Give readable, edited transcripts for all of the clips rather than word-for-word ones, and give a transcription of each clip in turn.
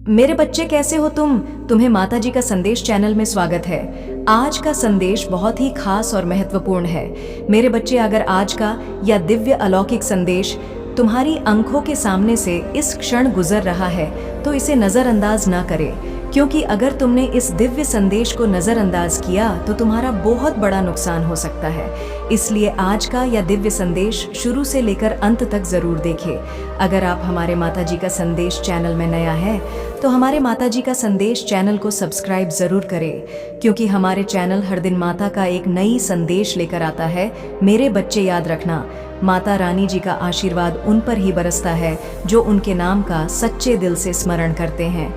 मेरे बच्चे कैसे हो तुम्हें माताजी का संदेश चैनल में स्वागत है। आज का संदेश बहुत ही खास और महत्वपूर्ण है। मेरे बच्चे, अगर आज का या दिव्य अलौकिक संदेश तुम्हारी आंखों के सामने से इस क्षण गुजर रहा है तो इसे नजरअंदाज ना करें, क्योंकि अगर तुमने इस दिव्य संदेश को नजरअंदाज किया तो तुम्हारा बहुत बड़ा नुकसान हो सकता है। इसलिए आज का या दिव्य संदेश शुरू से लेकर अंत तक जरूर देखें। अगर आप हमारे माताजी का संदेश चैनल में नया है तो हमारे माताजी का संदेश चैनल को सब्सक्राइब जरूर करें, क्योंकि हमारे चैनल हर दिन माता का एक नई संदेश लेकर आता है। मेरे बच्चे, याद रखना, माता रानी जी का आशीर्वाद उन पर ही बरसता है जो उनके नाम का सच्चे दिल से स्मरण करते हैं।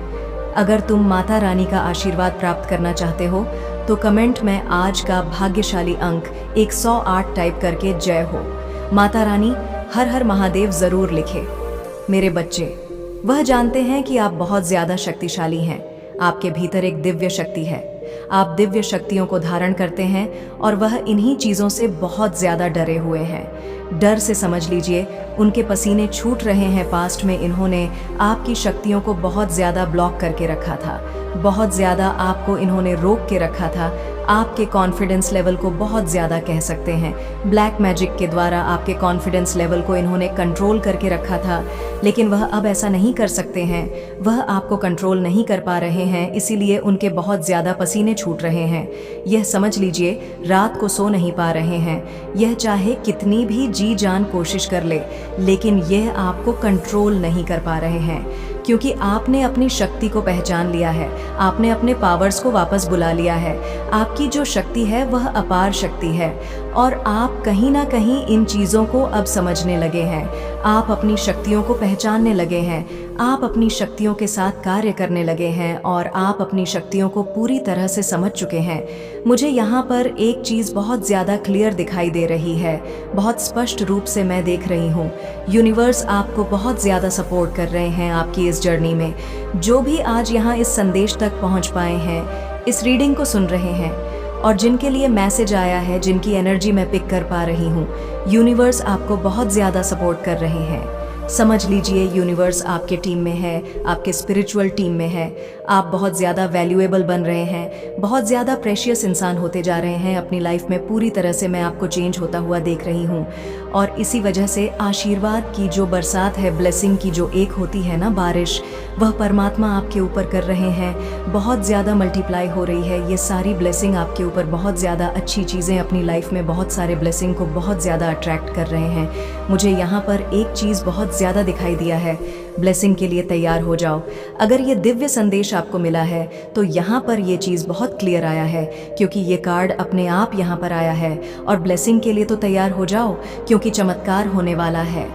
अगर तुम माता रानी का आशीर्वाद प्राप्त करना चाहते हो तो कमेंट में आज का भाग्यशाली अंक 108 टाइप करके जय हो माता रानी हर हर महादेव जरूर लिखे। मेरे बच्चे, वह जानते हैं कि आप बहुत ज्यादा शक्तिशाली हैं। आपके भीतर एक दिव्य शक्ति है। आप दिव्य शक्तियों को धारण करते हैं और वह इन्हीं चीजों से बहुत ज्यादा डरे हुए हैं। डर से समझ लीजिए उनके पसीने छूट रहे हैं। पास्ट में इन्होंने आपकी शक्तियों को बहुत ज्यादा ब्लॉक करके रखा था, बहुत ज्यादा आपको इन्होंने रोक के रखा था। आपके कॉन्फिडेंस लेवल को बहुत ज़्यादा कह सकते हैं ब्लैक मैजिक के द्वारा आपके कॉन्फिडेंस लेवल को इन्होंने कंट्रोल करके रखा था, लेकिन वह अब ऐसा नहीं कर सकते हैं। वह आपको कंट्रोल नहीं कर पा रहे हैं, इसीलिए उनके बहुत ज़्यादा पसीने छूट रहे हैं। यह समझ लीजिए रात को सो नहीं पा रहे हैं। यह चाहे कितनी भी जी जान कोशिश कर ले, लेकिन यह आपको कंट्रोल नहीं कर पा रहे हैं, क्योंकि आपने अपनी शक्ति को पहचान लिया है। आपने अपने पावर्स को वापस बुला लिया है। आपकी जो शक्ति है वह अपार शक्ति है और आप कहीं ना कहीं इन चीज़ों को अब समझने लगे हैं। आप अपनी शक्तियों को पहचानने लगे हैं। आप अपनी शक्तियों के साथ कार्य करने लगे हैं और आप अपनी शक्तियों को पूरी तरह से समझ चुके हैं। मुझे यहाँ पर एक चीज़ बहुत ज़्यादा क्लियर दिखाई दे रही है, बहुत स्पष्ट रूप से मैं देख रही हूँ। यूनिवर्स आपको बहुत ज़्यादा सपोर्ट कर रहे हैं आपकी इस जर्नी में। जो भी आज यहाँ इस संदेश तक पहुँच पाए हैं, इस रीडिंग को सुन रहे हैं और जिनके लिए मैसेज आया है, जिनकी एनर्जी मैं पिक कर पा रही हूँ, यूनिवर्स आपको बहुत ज़्यादा सपोर्ट कर रहे हैं। समझ लीजिए यूनिवर्स आपके टीम में है, आपके स्पिरिचुअल टीम में है। आप बहुत ज़्यादा वैल्यूएबल बन रहे हैं, बहुत ज़्यादा प्रेशियस इंसान होते जा रहे हैं अपनी लाइफ में। पूरी तरह से मैं आपको चेंज होता हुआ देख रही हूँ और इसी वजह से आशीर्वाद की जो बरसात है, ब्लेसिंग की जो एक होती है ना बारिश, वह परमात्मा आपके ऊपर कर रहे हैं। बहुत ज़्यादा मल्टीप्लाई हो रही है ये सारी ब्लेसिंग आपके ऊपर। बहुत ज़्यादा अच्छी चीज़ें अपनी लाइफ में, बहुत सारे ब्लेसिंग को बहुत ज़्यादा अट्रैक्ट कर रहे हैं। मुझे यहाँ पर एक चीज़ बहुत ज़्यादा दिखाई दिया है, ब्लेसिंग के लिए तैयार हो जाओ। अगर ये दिव्य संदेश आपको मिला है तो यहाँ पर ये चीज़ बहुत क्लियर आया है, क्योंकि ये कार्ड अपने आप यहाँ पर आया है। और ब्लेसिंग के लिए तो तैयार हो जाओ, क्योंकि चमत्कार होने वाला है।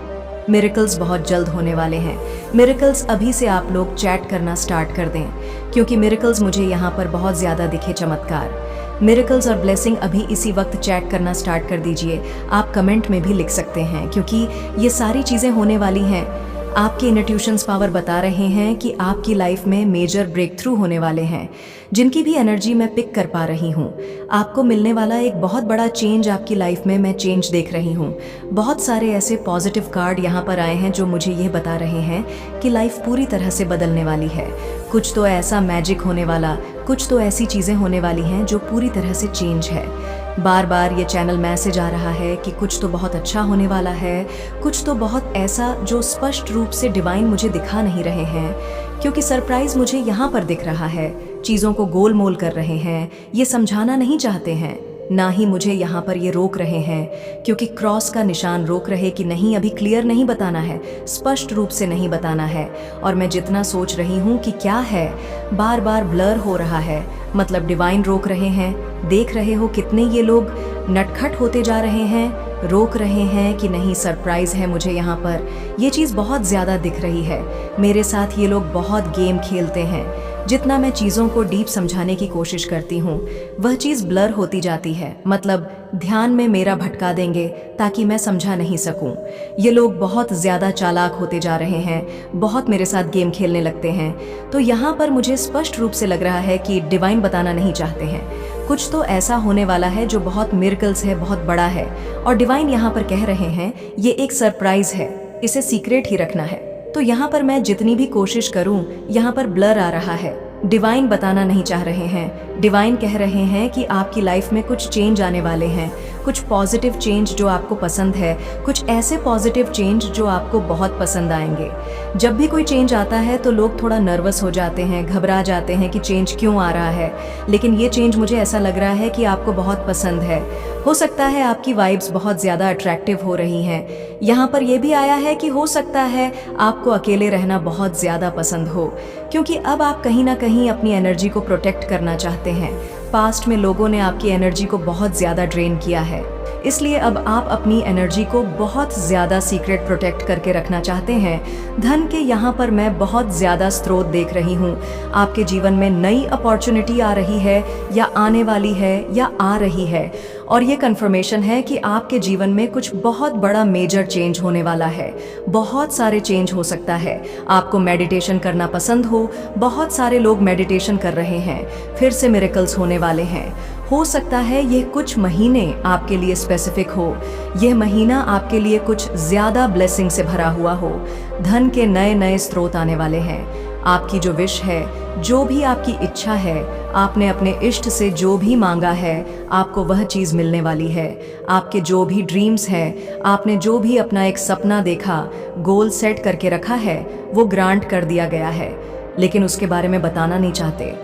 मिरेकल्स बहुत जल्द होने वाले हैं। मिरेकल्स अभी से आप लोग चैट करना स्टार्ट कर दें, क्योंकि मिरेकल्स मुझे यहाँ पर बहुत ज़्यादा दिखे। चमत्कार, मिरेकल्स और ब्लेसिंग अभी इसी वक्त चैट करना स्टार्ट कर दीजिए। आप कमेंट में भी लिख सकते हैं, क्योंकि ये सारी चीज़ें होने वाली हैं। आपके इनर ट्यूशंस पावर बता रहे हैं कि आपकी लाइफ में मेजर ब्रेक थ्रू होने वाले हैं। जिनकी भी एनर्जी मैं पिक कर पा रही हूँ, आपको मिलने वाला एक बहुत बड़ा चेंज आपकी लाइफ में मैं चेंज देख रही हूँ। बहुत सारे ऐसे पॉजिटिव कार्ड यहाँ पर आए हैं जो मुझे ये बता रहे हैं कि लाइफ पूरी तरह से बदलने वाली है। कुछ तो ऐसा मैजिक होने वाला, कुछ तो ऐसी चीज़ें होने वाली हैं जो पूरी तरह से चेंज है। बार बार ये चैनल मैसेज आ रहा है कि कुछ तो बहुत अच्छा होने वाला है, कुछ तो बहुत ऐसा जो स्पष्ट रूप से डिवाइन मुझे दिखा नहीं रहे हैं, क्योंकि सरप्राइज मुझे यहाँ पर दिख रहा है। चीज़ों को गोल मोल कर रहे हैं, ये समझाना नहीं चाहते हैं, ना ही मुझे यहाँ पर ये रोक रहे हैं, क्योंकि क्रॉस का निशान रोक रहे कि नहीं, अभी क्लियर नहीं बताना है, स्पष्ट रूप से नहीं बताना है। और मैं जितना सोच रही हूँ कि क्या है, बार बार ब्लर हो रहा है। मतलब डिवाइन रोक रहे हैं। देख रहे हो कितने ये लोग नटखट होते जा रहे हैं, रोक रहे हैं कि नहीं, सरप्राइज है मुझे यहाँ पर। ये चीज़ बहुत ज़्यादा दिख रही है। मेरे साथ ये लोग बहुत गेम खेलते हैं। जितना मैं चीज़ों को डीप समझाने की कोशिश करती हूँ, वह चीज़ ब्लर होती जाती है। मतलब ध्यान में मेरा भटका देंगे ताकि मैं समझा नहीं सकूं। ये लोग बहुत ज़्यादा चालाक होते जा रहे हैं, बहुत मेरे साथ गेम खेलने लगते हैं। तो यहाँ पर मुझे स्पष्ट रूप से लग रहा है कि डिवाइन बताना नहीं चाहते हैं। कुछ तो ऐसा होने वाला है जो बहुत मिरेकल्स है, बहुत बड़ा है। और डिवाइन यहाँ पर कह रहे हैं ये एक सरप्राइज है, इसे सीक्रेट ही रखना है। तो यहाँ पर मैं जितनी भी कोशिश करूँ यहाँ पर ब्लर आ रहा है। डिवाइन बताना नहीं चाह रहे हैं। डिवाइन कह रहे हैं कि आपकी लाइफ में कुछ चेंज आने वाले हैं, कुछ पॉजिटिव चेंज जो आपको पसंद है, कुछ ऐसे पॉजिटिव चेंज जो आपको बहुत पसंद आएंगे। जब भी कोई चेंज आता है तो लोग थोड़ा नर्वस हो जाते हैं, घबरा जाते हैं कि चेंज क्यों आ रहा है, लेकिन ये चेंज मुझे ऐसा लग रहा है कि आपको बहुत पसंद है। हो सकता है आपकी वाइब्स बहुत ज़्यादा अट्रैक्टिव हो रही हैं। यहाँ पर यह भी आया है कि हो सकता है आपको अकेले रहना बहुत ज़्यादा पसंद हो, क्योंकि अब आप कहीं ना कहीं अपनी एनर्जी को प्रोटेक्ट करना चाहते हैं। पास्ट में लोगों ने आपकी एनर्जी को बहुत ज़्यादा ड्रेन किया है, इसलिए अब आप अपनी एनर्जी को बहुत ज़्यादा सीक्रेट प्रोटेक्ट करके रखना चाहते हैं। धन के यहाँ पर मैं बहुत ज़्यादा स्रोत देख रही हूँ। आपके जीवन में नई अपॉर्चुनिटी आ रही है या आने वाली है या आ रही है, और ये कंफर्मेशन है कि आपके जीवन में कुछ बहुत बड़ा मेजर चेंज होने वाला है। बहुत सारे चेंज हो सकता है। आपको मेडिटेशन करना पसंद हो, बहुत सारे लोग मेडिटेशन कर रहे हैं, फिर से मिरेकल्स होने वाले हैं। हो सकता है ये कुछ महीने आपके लिए स्पेसिफिक हो, यह महीना आपके लिए कुछ ज़्यादा ब्लेसिंग से भरा हुआ हो। धन के नए नए स्रोत आने वाले हैं। आपकी जो विश है, जो भी आपकी इच्छा है, आपने अपने इष्ट से जो भी मांगा है, आपको वह चीज़ मिलने वाली है। आपके जो भी ड्रीम्स हैं, आपने जो भी अपना एक सपना देखा, गोल सेट करके रखा है, वो ग्रांट कर दिया गया है, लेकिन उसके बारे में बताना नहीं चाहते।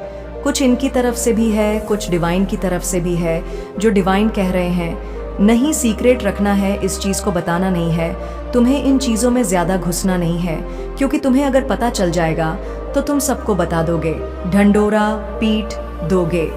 कुछ इनकी तरफ से भी है, कुछ डिवाइन की तरफ से भी है। जो डिवाइन कह रहे हैं, नहीं सीक्रेट रखना है, इस चीज़ को बताना नहीं है, तुम्हें इन चीज़ों में ज़्यादा घुसना नहीं है, क्योंकि तुम्हें अगर पता चल जाएगा तो तुम सबको बता दोगे, ढंडोरा पीट दोगे।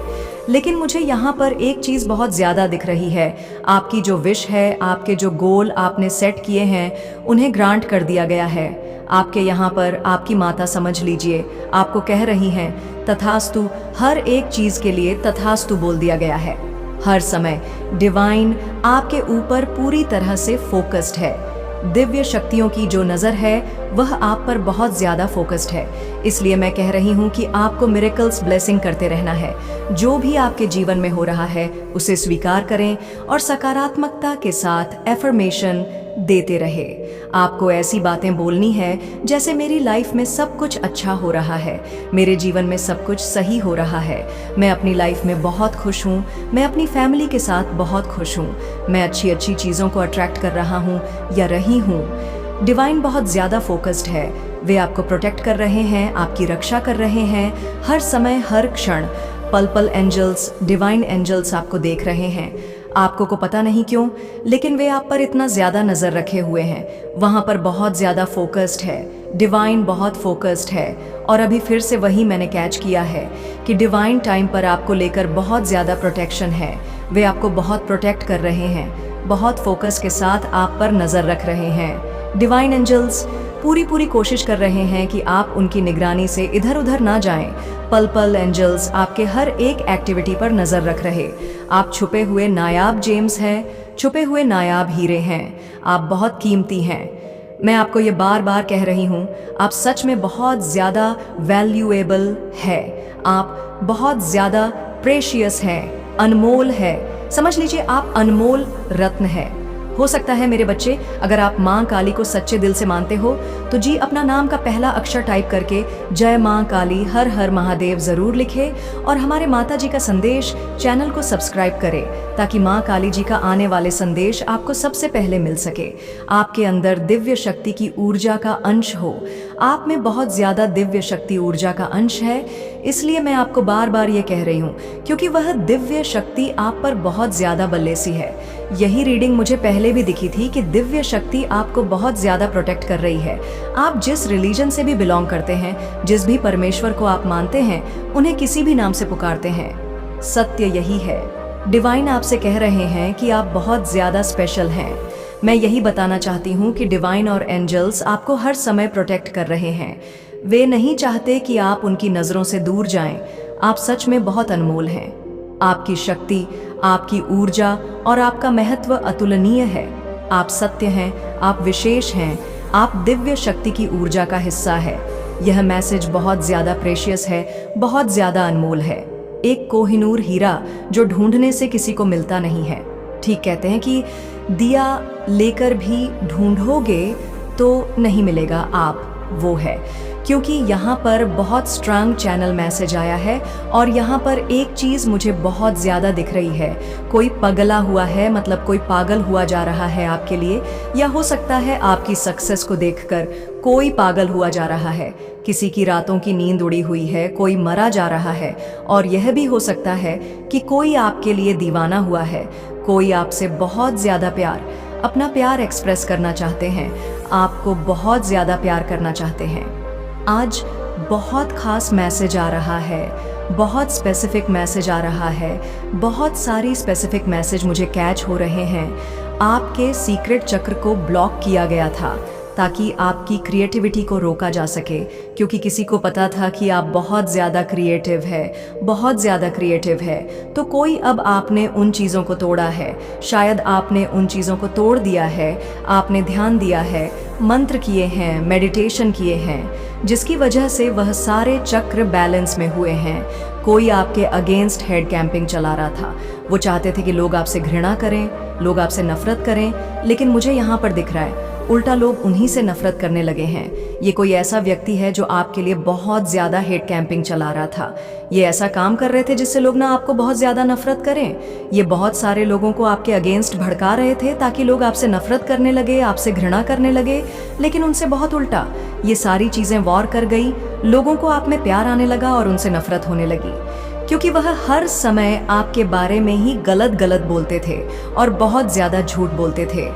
लेकिन मुझे यहाँ पर एक चीज़ बहुत ज़्यादा दिख रही है। आपकी जो विश है, आपके जो गोल आपने सेट किए हैं, उन्हें ग्रांट कर दिया गया है। आपके यहाँ पर आपकी माता, समझ लीजिए, आपको कह रही हैं तथास्तु। हर एक चीज़ के लिए तथास्तु बोल दिया गया है। हर समय डिवाइन आपके ऊपर पूरी तरह से फोकस्ड है। दिव्य शक्तियों की जो नज़र है वह आप पर बहुत ज़्यादा फोकस्ड है। इसलिए मैं कह रही हूँ कि आपको मिरेकल्स ब्लेसिंग करते रहना है। जो भी आपके जीवन में हो रहा है उसे स्वीकार करें और सकारात्मकता के साथ एफर्मेशन देते रहे। आपको ऐसी बातें बोलनी है जैसे मेरी लाइफ में सब कुछ अच्छा हो रहा है, मेरे जीवन में सब कुछ सही हो रहा है, मैं अपनी लाइफ में बहुत खुश हूँ, मैं अपनी फैमिली के साथ बहुत खुश हूँ, मैं अच्छी अच्छी चीज़ों को अट्रैक्ट कर रहा हूँ या रही हूँ। डिवाइन बहुत ज़्यादा फोकस्ड है। वे आपको प्रोटेक्ट कर रहे हैं, आपकी रक्षा कर रहे हैं, हर समय हर क्षण। पल पल एंजल्स, डिवाइन एंजल्स आपको देख रहे हैं। आपको को पता नहीं क्यों, लेकिन वे आप पर इतना ज़्यादा नज़र रखे हुए हैं। वहाँ पर बहुत ज़्यादा फोकस्ड है, डिवाइन बहुत फोकस्ड है। और अभी फिर से वही मैंने कैच किया है कि डिवाइन टाइम पर आपको लेकर बहुत ज़्यादा प्रोटेक्शन है। वे आपको बहुत प्रोटेक्ट कर रहे हैं, बहुत फोकस के साथ आप पर नज़र रख रहे हैं। डिवाइन एंजल्स पूरी कोशिश कर रहे हैं कि आप उनकी निगरानी से इधर उधर ना जाएं। पल पल एंजल्स आपके हर एक एक्टिविटी पर नज़र रख रहे। आप छुपे हुए नायाब जेम्स हैं, छुपे हुए नायाब हीरे हैं। आप बहुत कीमती हैं। मैं आपको ये बार बार कह रही हूँ, आप सच में बहुत ज़्यादा वैल्यूएबल है। आप बहुत ज़्यादा प्रेशियस हैं, अनमोल है। समझ लीजिए आप अनमोल रत्न है। हो सकता है मेरे बच्चे, अगर आप माँ काली को सच्चे दिल से मानते हो तो जी अपना नाम का पहला अक्षर टाइप करके जय माँ काली हर हर महादेव ज़रूर लिखे और हमारे माता जी का संदेश चैनल को सब्सक्राइब करें, ताकि माँ काली जी का आने वाले संदेश आपको सबसे पहले मिल सके। आपके अंदर दिव्य शक्ति की ऊर्जा का अंश हो। आप में बहुत ज़्यादा दिव्य शक्ति ऊर्जा का अंश है, इसलिए मैं आपको बार बार ये कह रही हूँ, क्योंकि वह दिव्य शक्ति आप पर बहुत ज़्यादा बल्लेसी है। यही रीडिंग मुझे पहले भी दिखी थी कि दिव्य शक्ति आपको बहुत ज़्यादा प्रोटेक्ट कर रही है। आप जिस रिलीजन से भी बिलोंग करते हैं, जिस भी परमेश्वर को आप मानते हैं, उन्हें किसी भी नाम से पुकारते हैं, सत्य यही है। डिवाइन आपसे कह रहे हैं कि आप बहुत ज़्यादा स्पेशल हैं। मैं यही बताना चाहती हूँ कि डिवाइन और एंजल्स आपको हर समय प्रोटेक्ट कर रहे हैं। वे नहीं चाहते कि आप उनकी नज़रों से दूर जाएं। आप सच में बहुत अनमोल हैं। आपकी शक्ति, आपकी ऊर्जा और आपका महत्व अतुलनीय है। आप सत्य हैं, आप विशेष हैं, आप दिव्य शक्ति की ऊर्जा का हिस्सा है। यह मैसेज बहुत ज़्यादा प्रेशियस है, बहुत ज़्यादा अनमोल है। एक कोहिनूर हीरा जो ढूंढने से किसी को मिलता नहीं है। ठीक कहते हैं कि दिया लेकर भी ढूंढोगे तो नहीं मिलेगा। आप वो है, क्योंकि यहाँ पर बहुत स्ट्रांग चैनल मैसेज आया है और यहाँ पर एक चीज़ मुझे बहुत ज़्यादा दिख रही है। कोई पगला हुआ है, मतलब कोई पागल हुआ जा रहा है आपके लिए, या हो सकता है आपकी सक्सेस को देखकर कोई पागल हुआ जा रहा है। किसी की रातों की नींद उड़ी हुई है, कोई मरा जा रहा है, और यह भी हो सकता है कि कोई आपके लिए दीवाना हुआ है। कोई आपसे बहुत ज़्यादा अपना प्यार एक्सप्रेस करना चाहते हैं, आपको बहुत ज़्यादा प्यार करना चाहते हैं। आज बहुत खास मैसेज आ रहा है, बहुत स्पेसिफिक मैसेज आ रहा है, बहुत सारी स्पेसिफिक मैसेज मुझे कैच हो रहे हैं। आपके सीक्रेट चक्र को ब्लॉक किया गया था ताकि आपकी क्रिएटिविटी को रोका जा सके, क्योंकि किसी को पता था कि आप बहुत ज़्यादा क्रिएटिव है, बहुत ज़्यादा क्रिएटिव है। तो कोई अब आपने उन चीज़ों को तोड़ा है, शायद आपने उन चीज़ों को तोड़ दिया है, आपने ध्यान दिया है, मंत्र किए हैं, मेडिटेशन किए हैं, जिसकी वजह से वह सारे चक्र बैलेंस में हुए हैं। कोई आपके अगेंस्ट हेड कैंपिंग चला रहा था, वो चाहते थे कि लोग आपसे घृणा करें, लोग आपसे नफरत करें, लेकिन मुझे यहाँ पर दिख रहा है उल्टा लोग उन्हीं से नफरत करने लगे हैं। ये कोई ऐसा व्यक्ति है जो आपके लिए बहुत ज़्यादा हेड कैंपिंग चला रहा था। ये ऐसा काम कर रहे थे जिससे लोग ना आपको बहुत ज़्यादा नफरत करें। ये बहुत सारे लोगों को आपके अगेंस्ट भड़का रहे थे ताकि लोग आपसे नफरत करने लगे, आपसे घृणा करने लगे, लेकिन उनसे बहुत उल्टा ये सारी चीज़ें वॉर कर गई। लोगों को आप में प्यार आने लगा और उनसे नफरत होने लगी, क्योंकि वह हर समय आपके बारे में ही गलत गलत बोलते थे और बहुत ज़्यादा झूठ बोलते थे।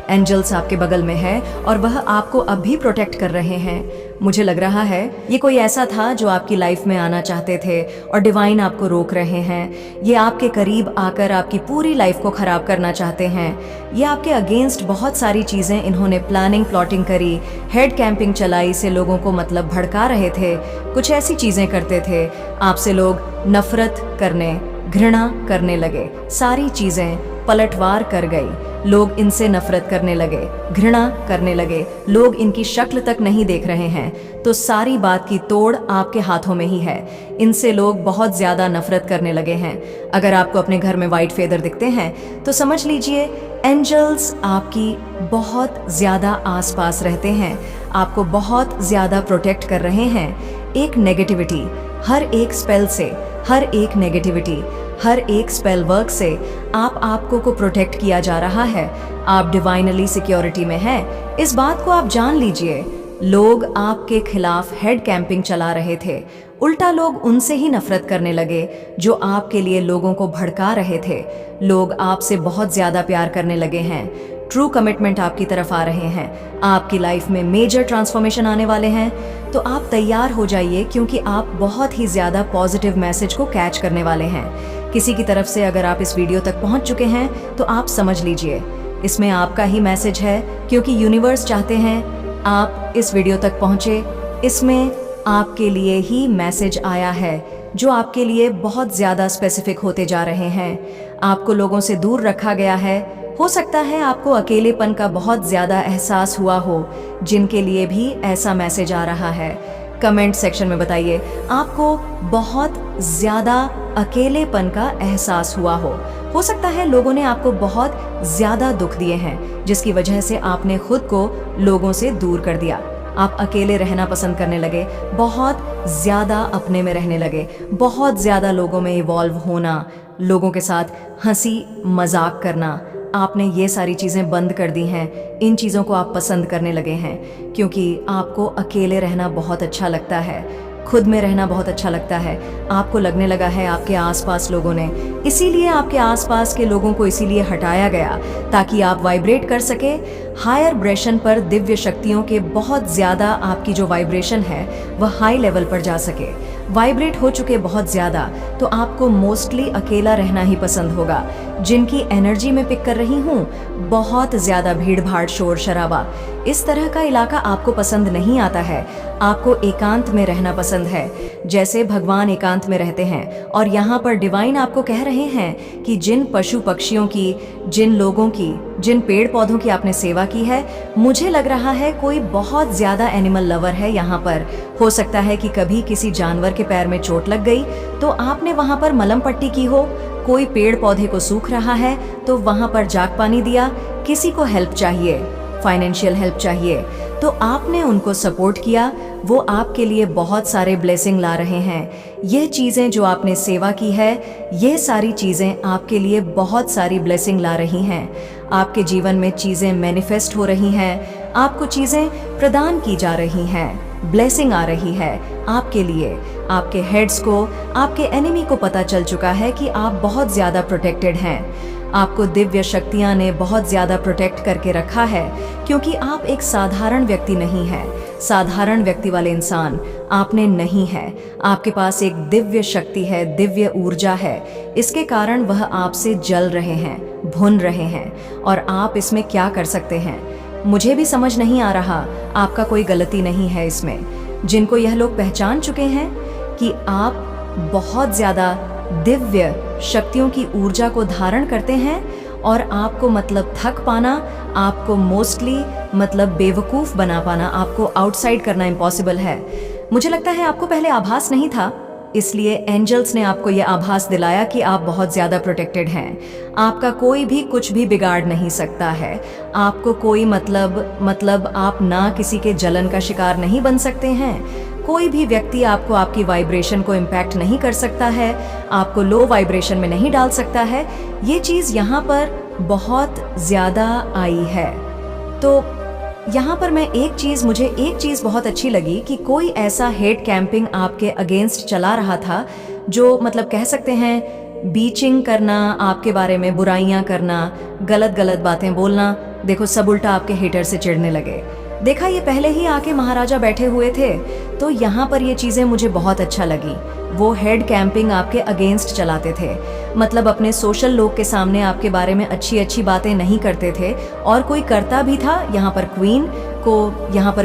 एंजल्स आपके बगल में है और वह आपको अब भी प्रोटेक्ट कर रहे हैं। मुझे लग रहा है ये कोई ऐसा था जो आपकी लाइफ में आना चाहते थे और डिवाइन आपको रोक रहे हैं। ये आपके करीब आकर आपकी पूरी लाइफ को खराब करना चाहते हैं। ये आपके अगेंस्ट बहुत सारी चीज़ें इन्होंने प्लानिंग प्लॉटिंग करी, हेड कैंपिंग चलाई से लोगों को मतलब भड़का रहे थे, कुछ ऐसी चीज़ें करते थे। आपसे लोग नफरत करने, घृणा करने लगे, सारी चीज़ें पलटवार कर गई। लोग इनसे नफरत करने लगे, घृणा करने लगे, लोग इनकी शक्ल तक नहीं देख रहे हैं। तो सारी बात की तोड़ आपके हाथों में ही है। इनसे लोग बहुत ज़्यादा नफरत करने लगे हैं। अगर आपको अपने घर में वाइट फेदर दिखते हैं तो समझ लीजिए एंजल्स आपकी बहुत ज़्यादा आसपास रहते हैं, आपको बहुत ज़्यादा प्रोटेक्ट कर रहे हैं। एक नेगेटिविटी, हर एक स्पेल से, हर एक नेगेटिविटी, हर एक स्पेल वर्क से आपको को प्रोटेक्ट किया जा रहा है। आप डिवाइनली सिक्योरिटी में हैं, इस बात को आप जान लीजिए। लोग आपके खिलाफ हेड कैंपिंग चला रहे थे, उल्टा लोग उनसे ही नफरत करने लगे जो आपके लिए लोगों को भड़का रहे थे। लोग आपसे बहुत ज़्यादा प्यार करने लगे हैं। ट्रू कमिटमेंट आपकी तरफ आ रहे हैं। आपकी लाइफ में मेजर ट्रांसफॉर्मेशन आने वाले हैं, तो आप तैयार हो जाइए, क्योंकि आप बहुत ही ज़्यादा पॉजिटिव मैसेज को कैच करने वाले हैं। किसी की तरफ से अगर आप इस वीडियो तक पहुंच चुके हैं तो आप समझ लीजिए इसमें आपका ही मैसेज है, क्योंकि यूनिवर्स चाहते हैं आप इस वीडियो तक पहुंचे। इसमें आपके लिए ही मैसेज आया है जो आपके लिए बहुत ज़्यादा स्पेसिफिक होते जा रहे हैं। आपको लोगों से दूर रखा गया है। हो सकता है आपको अकेलेपन का बहुत ज़्यादा एहसास हुआ हो, जिनके लिए भी ऐसा मैसेज आ रहा है। कमेंट सेक्शन में बताइए आपको बहुत ज़्यादा अकेलेपन का एहसास हुआ हो सकता है लोगों ने आपको बहुत ज़्यादा दुख दिए हैं, जिसकी वजह से आपने खुद को लोगों से दूर कर दिया। आप अकेले रहना पसंद करने लगे, बहुत ज़्यादा अपने में रहने लगे, बहुत ज़्यादा लोगों में इवॉल्व होना, लोगों के साथ हंसी मजाक करना। आपने ये सारी चीज़ें बंद कर दी हैं। इन चीज़ों को आप पसंद करने लगे हैं, क्योंकि आपको अकेले रहना बहुत अच्छा लगता है, खुद में रहना बहुत अच्छा लगता है। आपको लगने लगा है आपके आसपास लोगों ने, इसीलिए आपके आसपास के लोगों को इसीलिए हटाया गया ताकि आप वाइब्रेट कर सके हायर वाइब्रेशन पर। दिव्य शक्तियों के बहुत ज़्यादा आपकी जो वाइब्रेशन है वह हाई लेवल पर जा सके। वाइब्रेट हो चुके बहुत ज़्यादा, तो आपको मोस्टली अकेला रहना ही पसंद होगा। जिनकी एनर्जी में पिक कर रही हूँ, बहुत ज़्यादा भीड़ भाड़ शोर शराबा, इस तरह का इलाका आपको पसंद नहीं आता है। आपको एकांत में रहना पसंद है, जैसे भगवान एकांत में रहते हैं। और यहाँ पर डिवाइन आपको कह रहे हैं कि जिन पशु पक्षियों की, जिन लोगों की, जिन पेड़ पौधों की आपने सेवा की है, मुझे लग रहा है कोई बहुत ज़्यादा एनिमल लवर है यहाँ पर। हो सकता है कि कभी किसी जानवर के पैर में चोट लग गई तो आपने वहाँ पर मलम पट्टी की हो, कोई पेड़ पौधे को सूख रहा है तो वहाँ पर जाग पानी दिया, किसी को हेल्प चाहिए, फाइनेंशियल हेल्प चाहिए, तो आपने उनको सपोर्ट किया, वो आपके लिए बहुत सारे ब्लेसिंग ला रहे हैं। ये चीज़ें जो आपने सेवा की है, ये सारी चीज़ें आपके लिए बहुत सारी ब्लेसिंग ला रही हैं। आपके जीवन में चीज़ें मैनिफेस्ट हो रही हैं, आपको चीज़ें प्रदान की जा रही हैं, ब्लेसिंग आ रही है आपके लिए। आपके हेड्स को, आपके एनिमी को पता चल चुका है कि आप बहुत ज़्यादा प्रोटेक्टेड हैं। आपको दिव्य शक्तियाँ ने बहुत ज़्यादा प्रोटेक्ट करके रखा है, क्योंकि आप एक साधारण व्यक्ति नहीं हैं। साधारण व्यक्ति वाले इंसान आपने नहीं है। आपके पास एक दिव्य शक्ति है, दिव्य ऊर्जा है। इसके कारण वह आपसे जल रहे हैं, भुन रहे हैं, और आप इसमें क्या कर सकते हैं मुझे भी समझ नहीं आ रहा। आपका कोई गलती नहीं है इसमें। जिनको यह लोग पहचान चुके हैं कि आप बहुत ज़्यादा दिव्य शक्तियों की ऊर्जा को धारण करते हैं, और आपको मतलब थक पाना, आपको मोस्टली मतलब बेवकूफ़ बना पाना, आपको आउटसाइड करना इम्पॉसिबल है। मुझे लगता है आपको पहले आभास नहीं था, इसलिए एंजल्स ने आपको ये आभास दिलाया कि आप बहुत ज़्यादा प्रोटेक्टेड हैं। आपका कोई भी कुछ भी बिगाड़ नहीं सकता है। आपको कोई मतलब आप ना किसी के जलन का शिकार नहीं बन सकते हैं। कोई भी व्यक्ति आपको आपकी वाइब्रेशन को इम्पैक्ट नहीं कर सकता है, आपको लो वाइब्रेशन में नहीं डाल सकता है। ये चीज़ यहाँ पर बहुत ज़्यादा आई है। तो यहाँ पर मुझे एक चीज़ बहुत अच्छी लगी कि कोई ऐसा हेट कैंपिंग आपके अगेंस्ट चला रहा था, जो मतलब कह सकते हैं बीचिंग करना, आपके बारे में बुराइयाँ करना, गलत गलत बातें बोलना। देखो सब उल्टा आपके हेटर से चिढ़ने लगे। देखा, ये पहले ही आके महाराजा बैठे हुए थे। तो यहाँ पर ये चीज़ें मुझे बहुत अच्छा लगी। वो हेड कैंपिंग आपके अगेंस्ट चलाते थे, मतलब अपने सोशल लोग के सामने आपके बारे में अच्छी अच्छी बातें नहीं करते थे, और कोई करता भी था। यहाँ पर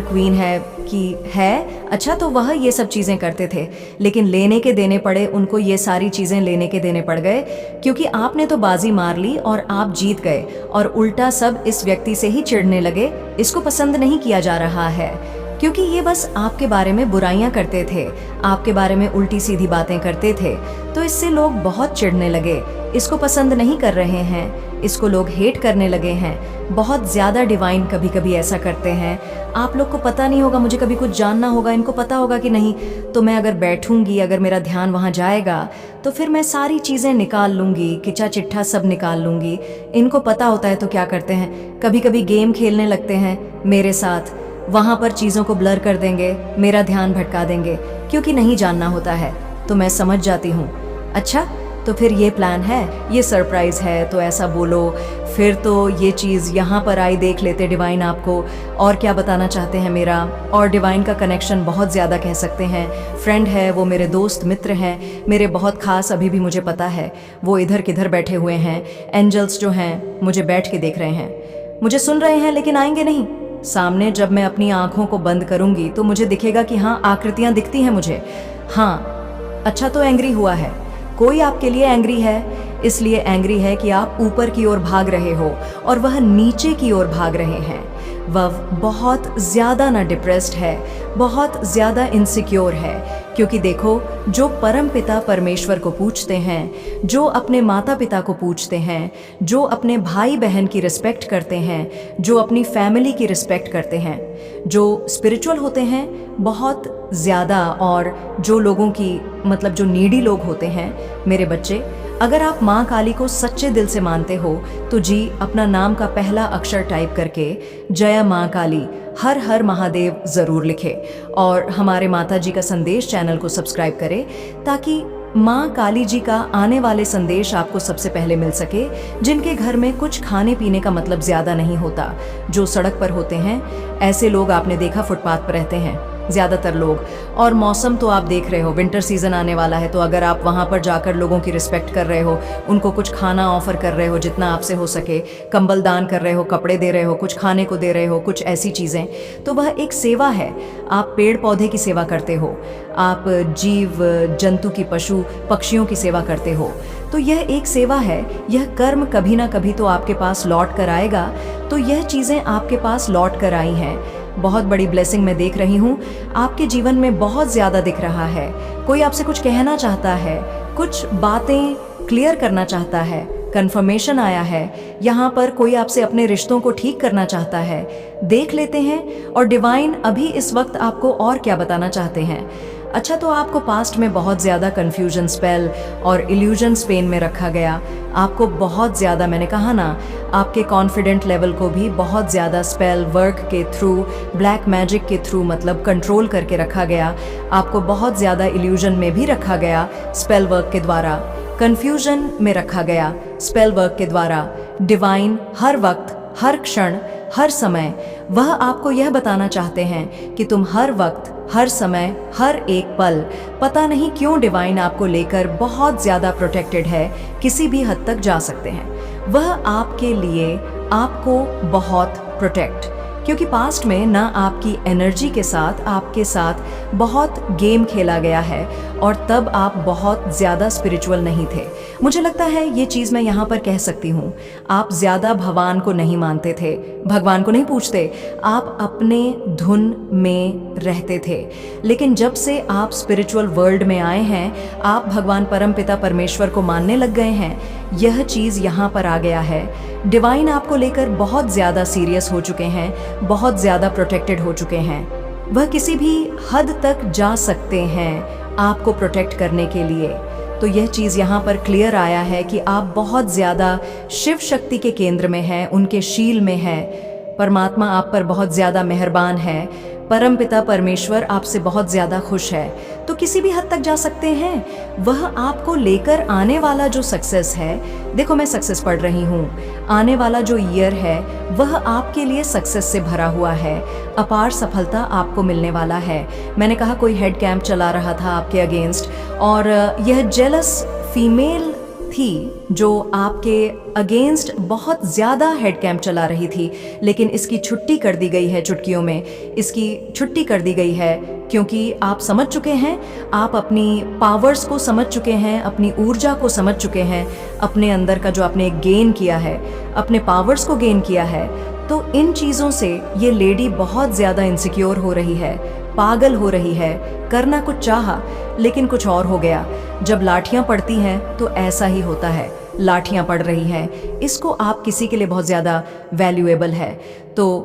क्वीन है कि है अच्छा, तो वह ये सब चीज़ें करते थे, लेकिन लेने के देने पड़े उनको। ये सारी चीज़ें लेने के देने पड़ गए, क्योंकि आपने तो बाजी मार ली और आप जीत गए, और उल्टा सब इस व्यक्ति से ही चिढ़ने लगे। इसको पसंद नहीं किया जा रहा है, क्योंकि ये बस आपके बारे में बुराइयां करते थे, आपके बारे में उल्टी सीधी बातें करते थे। तो इससे लोग बहुत चिढ़ने लगे, इसको पसंद नहीं कर रहे हैं, इसको लोग हेट करने लगे हैं। बहुत ज़्यादा डिवाइन कभी कभी ऐसा करते हैं। आप लोग को पता नहीं होगा, मुझे कभी कुछ जानना होगा, इनको पता होगा कि नहीं, तो मैं अगर बैठूंगी, अगर मेरा ध्यान वहाँ जाएगा, तो फिर मैं सारी चीज़ें निकाल लूँगी, किचा चिट्ठा सब निकाल लूँगी। इनको पता होता है तो क्या करते हैं, कभी कभी गेम खेलने लगते हैं मेरे साथ, वहाँ पर चीज़ों को ब्लर कर देंगे, मेरा ध्यान भटका देंगे, क्योंकि नहीं जानना होता है। तो मैं समझ जाती हूँ, अच्छा तो फिर ये प्लान है, ये सरप्राइज है, तो ऐसा बोलो। फिर तो ये चीज़ यहाँ पर आई, देख लेते डिवाइन आपको और क्या बताना चाहते हैं मेरा। और डिवाइन का कनेक्शन बहुत ज़्यादा कह सकते हैं, फ्रेंड है, वो मेरे दोस्त मित्र हैं, मेरे बहुत खास। अभी भी मुझे पता है वो इधर किधर बैठे हुए हैं। एंजल्स जो हैं मुझे बैठ के देख रहे हैं, मुझे सुन रहे हैं, लेकिन आएंगे नहीं सामने। जब मैं अपनी आँखों को बंद करूँगी तो मुझे दिखेगा कि हाँ, आकृतियाँ दिखती हैं मुझे। हाँ अच्छा, तो एंग्री हुआ है, कोई आपके लिए एंग्री है। इसलिए एंग्री है कि आप ऊपर की ओर भाग रहे हो और वह नीचे की ओर भाग रहे हैं। वह बहुत ज़्यादा ना डिप्रेस्ड है, बहुत ज़्यादा इनसिक्योर है, क्योंकि देखो, जो परम पिता परमेश्वर को पूछते हैं, जो अपने माता पिता को पूछते हैं, जो अपने भाई बहन की रिस्पेक्ट करते हैं, जो अपनी फैमिली की रिस्पेक्ट करते हैं, जो स्पिरिचुअल होते हैं बहुत ज़्यादा, और जो लोगों की मतलब जो नीडी लोग होते हैं, मेरे बच्चे, अगर आप माँ काली को सच्चे दिल से मानते हो तो जी अपना नाम का पहला अक्षर टाइप करके जय माँ काली, हर हर महादेव ज़रूर लिखे, और हमारे माता जी का संदेश चैनल को सब्सक्राइब करें, ताकि माँ काली जी का आने वाले संदेश आपको सबसे पहले मिल सके। जिनके घर में कुछ खाने पीने का मतलब ज़्यादा नहीं होता, जो सड़क पर होते हैं, ऐसे लोग आपने देखा फुटपाथ पर रहते हैं ज़्यादातर लोग। और मौसम तो आप देख रहे हो, विंटर सीजन आने वाला है, तो अगर आप वहाँ पर जाकर लोगों की रिस्पेक्ट कर रहे हो, उनको कुछ खाना ऑफर कर रहे हो जितना आपसे हो सके, कंबल दान कर रहे हो, कपड़े दे रहे हो, कुछ खाने को दे रहे हो, कुछ ऐसी चीज़ें, तो वह एक सेवा है। आप पेड़ पौधे की सेवा करते हो, आप जीव जंतु की, पशु पक्षियों की सेवा करते हो, तो यह एक सेवा है। यह कर्म कभी ना कभी तो आपके पास लौट कर आएगा। तो यह चीज़ें आपके पास लौट कर आई हैं। बहुत बड़ी ब्लेसिंग मैं देख रही हूँ आपके जीवन में, बहुत ज़्यादा दिख रहा है। कोई आपसे कुछ कहना चाहता है, कुछ बातें क्लियर करना चाहता है, कंफर्मेशन आया है, यहाँ पर कोई आपसे अपने रिश्तों को ठीक करना चाहता है। देख लेते हैं और डिवाइन अभी इस वक्त आपको और क्या बताना चाहते हैं। अच्छा, तो आपको पास्ट में बहुत ज़्यादा कन्फ्यूजन स्पेल और इल्यूजन पेन में रखा गया। आपको बहुत ज़्यादा, मैंने कहा ना, आपके कॉन्फिडेंट लेवल को भी बहुत ज़्यादा स्पेल वर्क के थ्रू, ब्लैक मैजिक के थ्रू मतलब कंट्रोल करके रखा गया। आपको बहुत ज़्यादा इल्यूजन में भी रखा गया स्पेल वर्क के द्वारा, कन्फ्यूजन में रखा गया स्पेल वर्क के द्वारा। डिवाइन हर वक्त, हर क्षण, हर समय वह आपको यह बताना चाहते हैं कि तुम हर वक्त, हर समय, हर एक पल, पता नहीं क्यों डिवाइन आपको लेकर बहुत ज़्यादा प्रोटेक्टेड है, किसी भी हद तक जा सकते हैं। वह आपके लिए आपको बहुत प्रोटेक्ट, क्योंकि पास्ट में ना आपकी एनर्जी के साथ आपके साथ बहुत गेम खेला गया है और तब आप बहुत ज़्यादा स्पिरिचुअल नहीं थे। मुझे लगता है ये चीज़ मैं यहाँ पर कह सकती हूँ, आप ज़्यादा भगवान को नहीं मानते थे, भगवान को नहीं पूछते, आप अपने धुन में रहते थे। लेकिन जब से आप स्पिरिचुअल वर्ल्ड में आए हैं, आप भगवान परमपिता परमेश्वर को मानने लग गए हैं, यह चीज़ यहाँ पर आ गया है। डिवाइन आपको लेकर बहुत ज़्यादा सीरियस हो चुके हैं, बहुत ज़्यादा प्रोटेक्टेड हो चुके हैं। वह किसी भी हद तक जा सकते हैं आपको प्रोटेक्ट करने के लिए। तो यह चीज़ यहाँ पर क्लियर आया है कि आप बहुत ज़्यादा शिव शक्ति के केंद्र में हैं, उनके शील में है। परमात्मा आप पर बहुत ज़्यादा मेहरबान है, परमपिता परमेश्वर आपसे बहुत ज़्यादा खुश है। तो किसी भी हद तक जा सकते हैं। वह आपको लेकर आने वाला जो सक्सेस है, देखो मैं सक्सेस पढ़ रही हूँ, आने वाला जो ईयर है वह आपके लिए सक्सेस से भरा हुआ है, अपार सफलता आपको मिलने वाला है। मैंने कहा कोई हेड कैंप चला रहा था आपके अगेंस्ट, और यह जेलस फीमेल थी जो आपके अगेंस्ट बहुत ज़्यादा हेड कैंप चला रही थी, लेकिन इसकी छुट्टी कर दी गई है, चुटकियों में इसकी छुट्टी कर दी गई है, क्योंकि आप समझ चुके हैं, आप अपनी पावर्स को समझ चुके हैं, अपनी ऊर्जा को समझ चुके हैं, अपने अंदर का जो आपने गेन किया है, अपने पावर्स को गेन किया है। तो इन चीज़ों से ये लेडी बहुत ज़्यादा इनसिक्योर हो रही है, पागल हो रही है, करना कुछ चाहा लेकिन कुछ और हो गया। जब लाठियां पड़ती हैं तो ऐसा ही होता है, लाठियां पड़ रही हैं, इसको आप किसी के लिए बहुत ज़्यादा वैल्यूएबल है। तो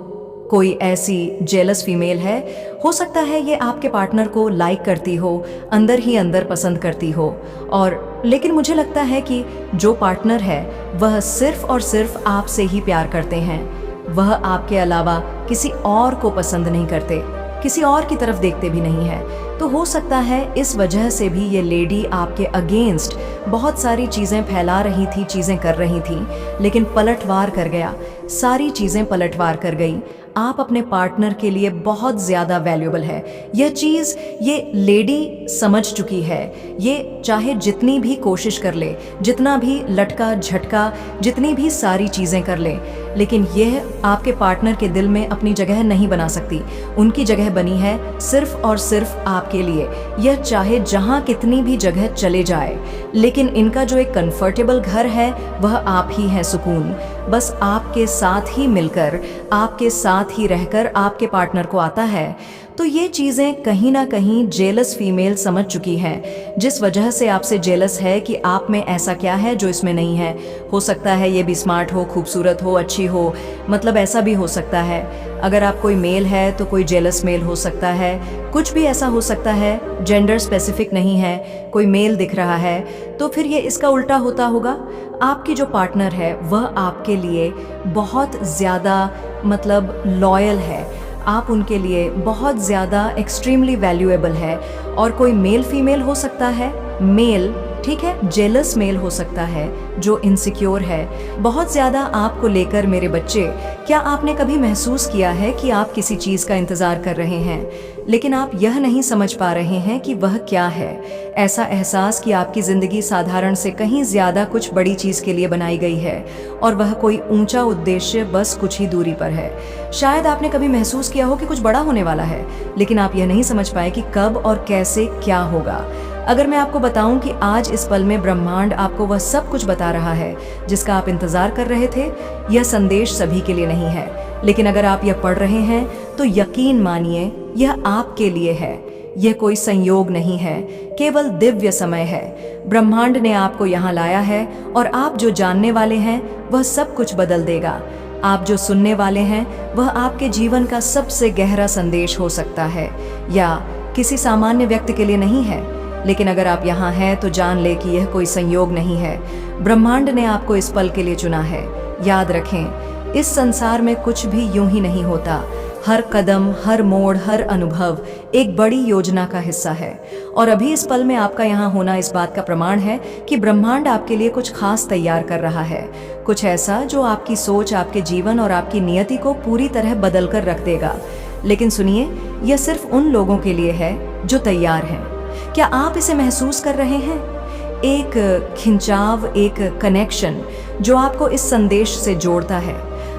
कोई ऐसी जेलस फीमेल है, हो सकता है ये आपके पार्टनर को लाइक करती हो, अंदर ही अंदर पसंद करती हो, और लेकिन मुझे लगता है कि जो पार्टनर है वह सिर्फ और सिर्फ आपसे ही प्यार करते हैं, वह आपके अलावा किसी और को पसंद नहीं करते, किसी और की तरफ देखते भी नहीं है। तो हो सकता है इस वजह से भी ये लेडी आपके अगेंस्ट बहुत सारी चीज़ें फैला रही थी, चीज़ें कर रही थी, लेकिन पलटवार कर गया, सारी चीज़ें पलटवार कर गई। आप अपने पार्टनर के लिए बहुत ज़्यादा वैल्यूएबल है। यह चीज़ ये लेडी समझ चुकी है। ये चाहे जितनी भी कोशिश कर ले, जितना भी लटका झटका, जितनी भी सारी चीज़ें कर ले, लेकिन यह आपके पार्टनर के दिल में अपनी जगह नहीं बना सकती। उनकी जगह बनी है सिर्फ और सिर्फ आपके लिए। यह चाहे जहाँ कितनी भी जगह चले जाए, लेकिन इनका जो एक कंफर्टेबल घर है वह आप ही हैं, सुकून। बस आपके साथ ही मिलकर, आपके साथ ही रहकर आपके पार्टनर को आता है। तो ये चीज़ें कहीं ना कहीं जेलस फीमेल समझ चुकी है, जिस वजह से आपसे जेलस है कि आप में ऐसा क्या है जो इसमें नहीं है। हो सकता है ये भी स्मार्ट हो, खूबसूरत हो, अच्छी हो, मतलब ऐसा भी हो सकता है। अगर आप कोई मेल है तो कोई जेलस मेल हो सकता है, कुछ भी ऐसा हो सकता है, जेंडर स्पेसिफिक नहीं है, कोई मेल दिख रहा है तो फिर ये इसका उल्टा होता होगा। आपकी जो पार्टनर है वह आपके लिए बहुत ज़्यादा मतलब लॉयल है, आप उनके लिए बहुत ज़्यादा एक्सट्रीमली वैल्यूएबल है। और कोई मेल फीमेल हो सकता है, मेल ठीक है, जेलस मेल हो सकता है जो इनसिक्योर है बहुत ज़्यादा आपको लेकर। मेरे बच्चे, क्या आपने कभी महसूस किया है कि आप किसी चीज़ का इंतज़ार कर रहे हैं लेकिन आप यह नहीं समझ पा रहे हैं कि वह क्या है? ऐसा एहसास कि आपकी ज़िंदगी साधारण से कहीं ज़्यादा कुछ बड़ी चीज़ के लिए बनाई गई है और वह कोई ऊंचा उद्देश्य बस कुछ ही दूरी पर है। शायद आपने कभी महसूस किया हो कि कुछ बड़ा होने वाला है, लेकिन आप यह नहीं समझ पाए कि कब और कैसे क्या होगा। अगर मैं आपको बताऊं कि आज इस पल में ब्रह्मांड आपको वह सब कुछ बता रहा है जिसका आप इंतज़ार कर रहे थे, यह संदेश सभी के लिए नहीं है, लेकिन अगर आप यह पढ़ रहे हैं तो यकीन मानिए यह आपके लिए है। यह कोई संयोग नहीं है, केवल दिव्य समय है। ब्रह्मांड ने आपको यहाँ लाया है और आप जो जानने वाले हैं वह सब कुछ बदल देगा। आप जो सुनने वाले हैं वह आपके जीवन का सबसे गहरा संदेश हो सकता है, या किसी सामान्य व्यक्ति के लिए नहीं है। लेकिन अगर आप यहाँ हैं तो जान ले कि यह कोई संयोग नहीं है। ब्रह्मांड ने आपको इस पल के लिए चुना है। याद रखें, इस संसार में कुछ भी यूं ही नहीं होता। हर कदम, हर मोड़, हर अनुभव एक बड़ी योजना का हिस्सा है। और अभी इस पल में आपका यहाँ होना इस बात का प्रमाण है कि ब्रह्मांड आपके लिए कुछ खास तैयार कर रहा है, कुछ ऐसा जो आपकी सोच, आपके जीवन और आपकी नियति को पूरी तरह बदल कर रख देगा। लेकिन सुनिए, यह सिर्फ उन लोगों के लिए है जो तैयार हैं। क्या आप इसे महसूस कर रहे हैं? एक खिंचाव, एक कनेक्शन जो आपको इस संदेश से जोड़ता है।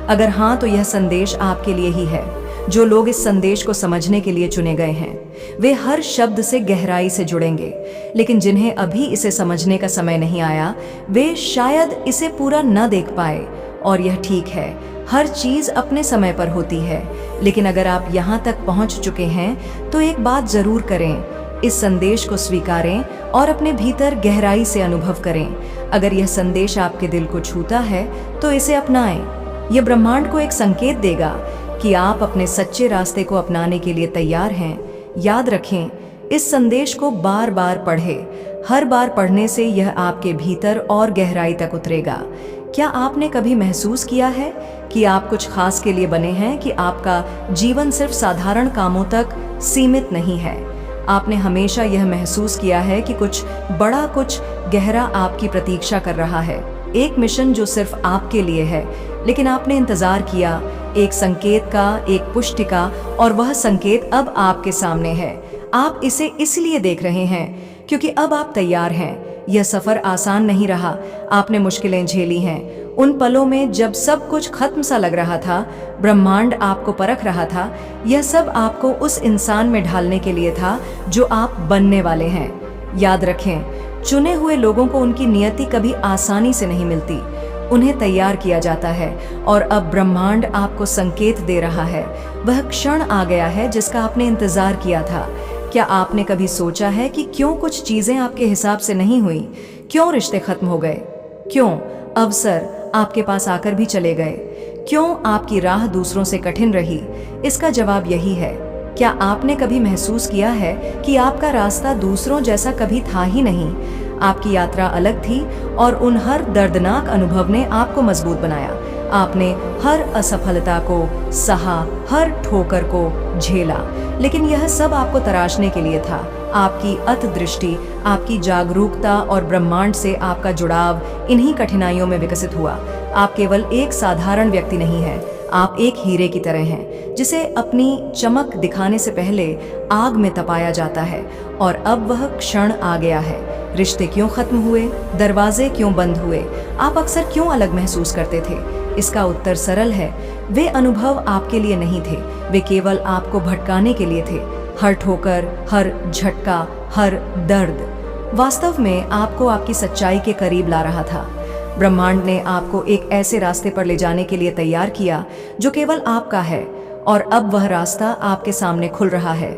अगर हाँ, तो यह संदेश आपके लिए ही है। जो लोग इस संदेश को समझने के लिए चुने गए हैं वे हर शब्द से गहराई से जुड़ेंगे, लेकिन जिन्हें अभी इसे समझने का समय नहीं आया वे शायद इसे पूरा न देख पाए। और यह ठीक है, हर चीज अपने समय पर होती है। लेकिन अगर आप यहाँ तक पहुँच चुके हैं तो एक बात जरूर करें, इस संदेश को स्वीकारें और अपने भीतर गहराई से अनुभव करें। अगर यह संदेश आपके दिल को छूता है तो इसे अपनाएं। यह ब्रह्मांड को एक संकेत देगा कि आप अपने सच्चे रास्ते को अपनाने के लिए तैयार हैं। याद रखें, इस संदेश को बार बार पढ़ें। हर बार पढ़ने से यह आपके भीतर और गहराई तक उतरेगा। क्या आपने कभी महसूस किया है कि आप कुछ खास के लिए बने हैं, कि आपका जीवन सिर्फ साधारण कामों तक सीमित नहीं है? आपने हमेशा यह महसूस किया है कि कुछ बड़ा, कुछ गहरा आपकी प्रतीक्षा कर रहा है। एक मिशन जो सिर्फ आपके लिए है, लेकिन आपने इंतजार किया एक संकेत का, एक पुष्टि का, और वह संकेत अब आपके सामने है। आप इसे इसलिए देख रहे हैं क्योंकि अब आप तैयार हैं। यह सफर आसान नहीं रहा। आपने मुश्किलें झेली हैं। उन पलों में जब सब कुछ खत्म सा लग रहा था, ब्रह्मांड आपको परख रहा था। यह सब आपको उस इंसान में ढालने के लिए था जो आप बनने वाले हैं। याद रखें, चुने हुए लोगों को उनकी नियति कभी आसानी से नहीं मिलती। उन्हें तैयार किया जाता है और अब ब्रह्मांड आपको संकेत दे रहा है। वह क्षण आ गया है जिसका आपने इंतजार किया था। क्या आपने कभी सोचा है कि क्यों कुछ चीजें आपके हिसाब से नहीं हुई? क्यों रिश्ते खत्म हो गए? क्यों अवसर आपके पास आकर भी चले गए? क्यों आपकी राह दूसरों से कठिन रही? इसका जवाब यही है। क्या आपने कभी महसूस किया है कि आपका रास्ता दूसरों जैसा कभी था ही नहीं? आपकी यात्रा अलग थी और उन हर दर्दनाक अनुभव ने आपको मजबूत बनाया। आपने हर असफलता को सहा, हर ठोकर को झेला, लेकिन यह सब आपको तराशने के लिए था। आपकी अतदृष्टि, आपकी जागरूकता और ब्रह्मांड से आपका जुड़ाव इन्हीं कठिनाइयों में विकसित हुआ। आप केवल एक साधारण व्यक्ति नहीं हैं, आप एक हीरे की तरह हैं जिसे अपनी चमक दिखाने से पहले आग में तपाया जाता है। और अब वह क्षण आ गया है। रिश्ते क्यों खत्म हुए? दरवाजे क्यों बंद हुए? आप अक्सर क्यों अलग महसूस करते थे? इसका उत्तर सरल है, वे अनुभव आपके लिए नहीं थे, वे केवल आपको भटकाने के लिए थे। हर ठोकर, हर झटका, हर दर्द वास्तव में आपको आपकी सच्चाई के करीब ला रहा था। ब्रह्मांड ने आपको एक ऐसे रास्ते पर ले जाने के लिए तैयार किया जो केवल आपका है, और अब वह रास्ता आपके सामने खुल रहा है।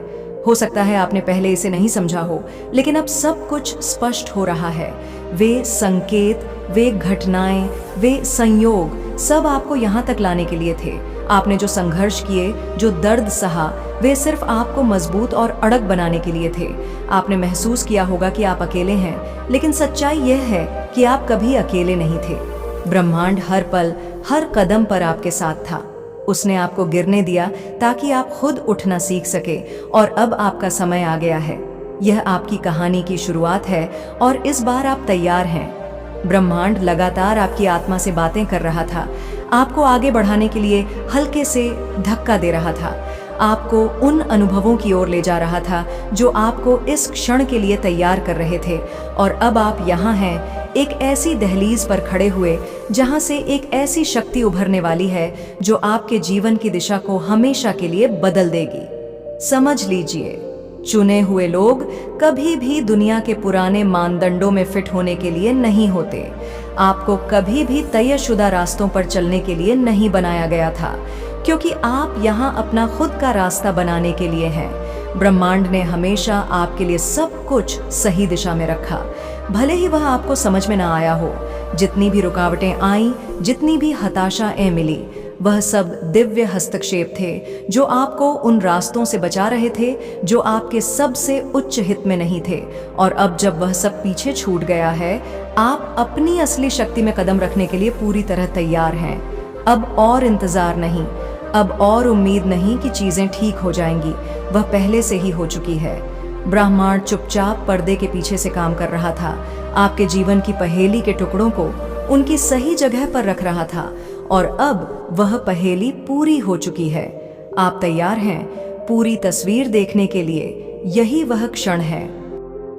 हो सकता है आपने पहले इसे नहीं समझा हो, लेकिन अब सब कुछ स्पष्ट हो रहा है। वे संकेत, वे घटनाएं, वे संयोग सब आपको यहाँ तक लाने के लिए थे। आपने जो संघर्ष किए, जो दर्द सहा, वे सिर्फ आपको मजबूत और अड़ग बनाने के लिए थे। आपने महसूस किया होगा कि आप अकेले हैं, लेकिन सच्चाई यह है कि आप कभी अकेले नहीं थे। ब्रह्मांड हर पल, हर कदम पर आपके साथ था। उसने आपको गिरने दिया ताकि आप खुद उठना सीख सके, और अब आपका समय आ गया है। यह आपकी कहानी की शुरुआत है और इस बार आप तैयार हैं। ब्रह्मांड लगातार आपकी आत्मा से बातें कर रहा था, आपको आगे बढ़ाने के लिए हल्के से धक्का दे रहा था, आपको उन अनुभवों की ओर ले जा रहा था जो आपको इस क्षण के लिए तैयार कर रहे थे। और अब आप यहाँ हैं, एक ऐसी दहलीज पर खड़े हुए जहाँ से एक ऐसी शक्ति उभरने वाली है जो आपके जीवन की दिशा को हमेशा के लिए बदल देगी। समझ लीजिए, चुने हुए लोग कभी भी दुनिया के पुराने मानदंडों में फिट होने के लिए नहीं होते। आपको कभी भी तयशुदा रास्तों पर चलने के लिए नहीं बनाया गया था, क्योंकि आप यहाँ अपना खुद का रास्ता बनाने के लिए हैं। ब्रह्मांड ने हमेशा आपके लिए सब कुछ सही दिशा में रखा, भले ही वह आपको समझ में ना आया हो। जितनी भी रुकावटें आईं, जितनी भी हताशाएं मिली, वह सब दिव्य हस्तक्षेप थे जो आपको उन रास्तों से बचा रहे थे जो आपके सबसे उच्च हित में नहीं थे। और अब जब वह सब पीछे छूट गया है, आप अपनी असली शक्ति में कदम रखने के लिए पूरी तरह तैयार हैं। अब और इंतजार नहीं, अब और उम्मीद नहीं कि चीजें ठीक हो जाएंगी, वह पहले से ही हो चुकी है। ब्रह्मांड चुपचाप पर्दे के पीछे से काम कर रहा था, आपके जीवन की पहेली के टुकड़ों को उनकी सही जगह पर रख रहा था, और अब वह पहेली पूरी हो चुकी है। आप तैयार हैं पूरी तस्वीर देखने के लिए? यही वह क्षण है